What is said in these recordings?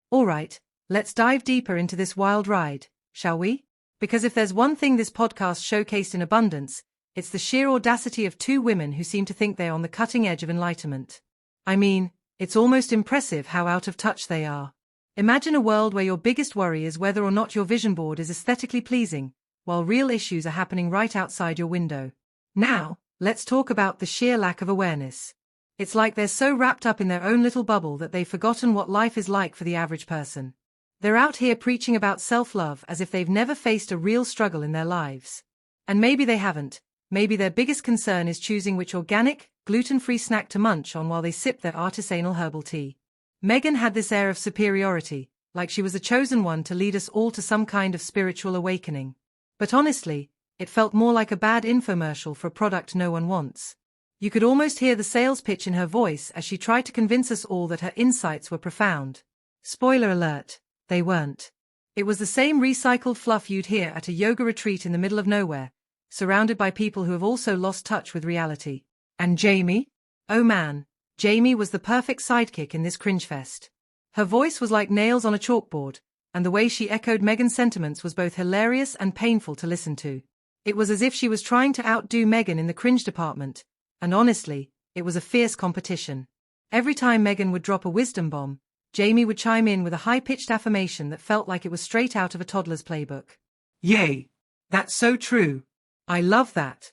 Alright, let's dive deeper into this wild ride, shall we? Because if there's one thing this podcast showcased in abundance, it's the sheer audacity of two women who seem to think they're on the cutting edge of enlightenment. I mean, it's almost impressive how out of touch they are. Imagine a world where your biggest worry is whether or not your vision board is aesthetically pleasing, while real issues are happening right outside your window. Now, let's talk about the sheer lack of awareness. It's like they're so wrapped up in their own little bubble that they've forgotten what life is like for the average person. They're out here preaching about self-love as if they've never faced a real struggle in their lives. And maybe they haven't. Maybe their biggest concern is choosing which organic, gluten-free snack to munch on while they sip their artisanal herbal tea. Meghan had this air of superiority, like she was the chosen one to lead us all to some kind of spiritual awakening. But honestly, it felt more like a bad infomercial for a product no one wants. You could almost hear the sales pitch in her voice as she tried to convince us all that her insights were profound. Spoiler alert, they weren't. It was the same recycled fluff you'd hear at a yoga retreat in the middle of nowhere, surrounded by people who have also lost touch with reality. And Jamie? Oh man, Jamie was the perfect sidekick in this cringe fest. Her voice was like nails on a chalkboard, and the way she echoed Meghan's sentiments was both hilarious and painful to listen to. It was as if she was trying to outdo Meghan in the cringe department, and honestly, it was a fierce competition. Every time Meghan would drop a wisdom bomb, Jamie would chime in with a high-pitched affirmation that felt like it was straight out of a toddler's playbook. Yay! That's so true. I love that.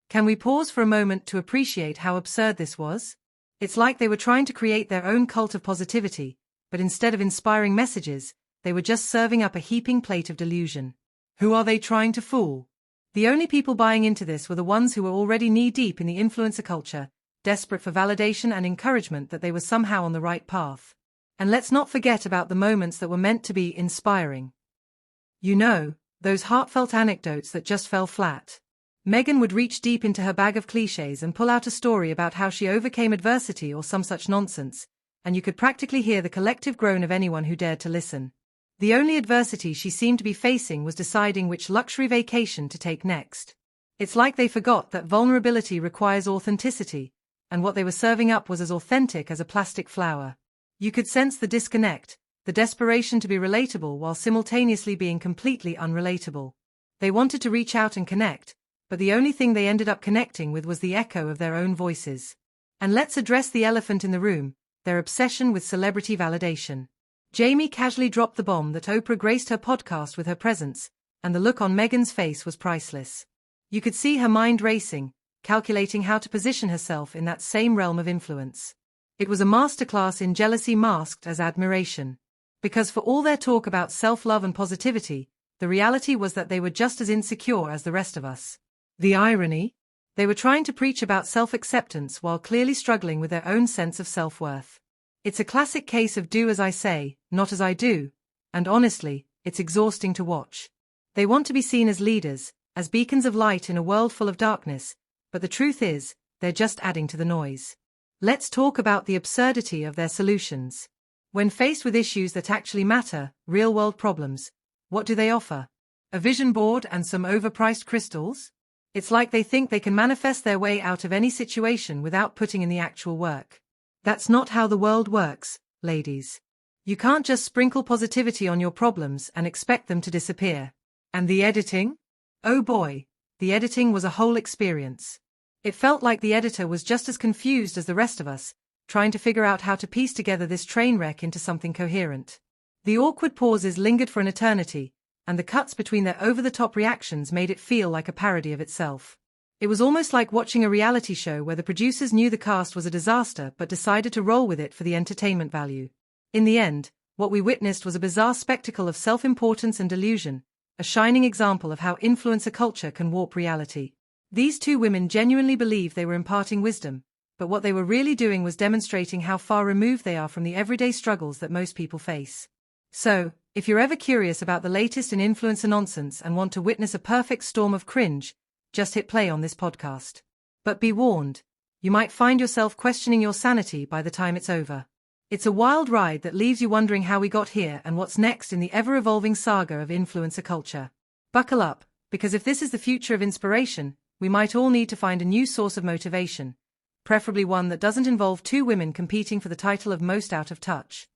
Can we pause for a moment to appreciate how absurd this was? It's like they were trying to create their own cult of positivity, but instead of inspiring messages, they were just serving up a heaping plate of delusion. Who are they trying to fool? The only people buying into this were the ones who were already knee-deep in the influencer culture, desperate for validation and encouragement that they were somehow on the right path. And let's not forget about the moments that were meant to be inspiring. You know, those heartfelt anecdotes that just fell flat. Meghan would reach deep into her bag of clichés and pull out a story about how she overcame adversity or some such nonsense, and you could practically hear the collective groan of anyone who dared to listen. The only adversity she seemed to be facing was deciding which luxury vacation to take next. It's like they forgot that vulnerability requires authenticity, and what they were serving up was as authentic as a plastic flower. You could sense the disconnect, the desperation to be relatable while simultaneously being completely unrelatable. They wanted to reach out and connect, but the only thing they ended up connecting with was the echo of their own voices. And let's address the elephant in the room, their obsession with celebrity validation. Jamie casually dropped the bomb that Oprah graced her podcast with her presence, and the look on Meghan's face was priceless. You could see her mind racing, calculating how to position herself in that same realm of influence. It was a masterclass in jealousy masked as admiration. Because for all their talk about self-love and positivity, the reality was that they were just as insecure as the rest of us. The irony? They were trying to preach about self-acceptance while clearly struggling with their own sense of self-worth. It's a classic case of do as I say, not as I do, and honestly, it's exhausting to watch. They want to be seen as leaders, as beacons of light in a world full of darkness, but the truth is, they're just adding to the noise. Let's talk about the absurdity of their solutions. When faced with issues that actually matter, real-world problems, what do they offer? A vision board and some overpriced crystals? It's like they think they can manifest their way out of any situation without putting in the actual work. That's not how the world works, ladies. You can't just sprinkle positivity on your problems and expect them to disappear. And the editing? Oh boy, the editing was a whole experience. It felt like the editor was just as confused as the rest of us, trying to figure out how to piece together this train wreck into something coherent. The awkward pauses lingered for an eternity, and the cuts between their over-the-top reactions made it feel like a parody of itself. It was almost like watching a reality show where the producers knew the cast was a disaster but decided to roll with it for the entertainment value. In the end, what we witnessed was a bizarre spectacle of self-importance and delusion, a shining example of how influencer culture can warp reality. These two women genuinely believed they were imparting wisdom, but what they were really doing was demonstrating how far removed they are from the everyday struggles that most people face. So, if you're ever curious about the latest in influencer nonsense and want to witness a perfect storm of cringe, just hit play on this podcast. But be warned, you might find yourself questioning your sanity by the time it's over. It's a wild ride that leaves you wondering how we got here and what's next in the ever-evolving saga of influencer culture. Buckle up, because if this is the future of inspiration, we might all need to find a new source of motivation, preferably one that doesn't involve two women competing for the title of most out of touch.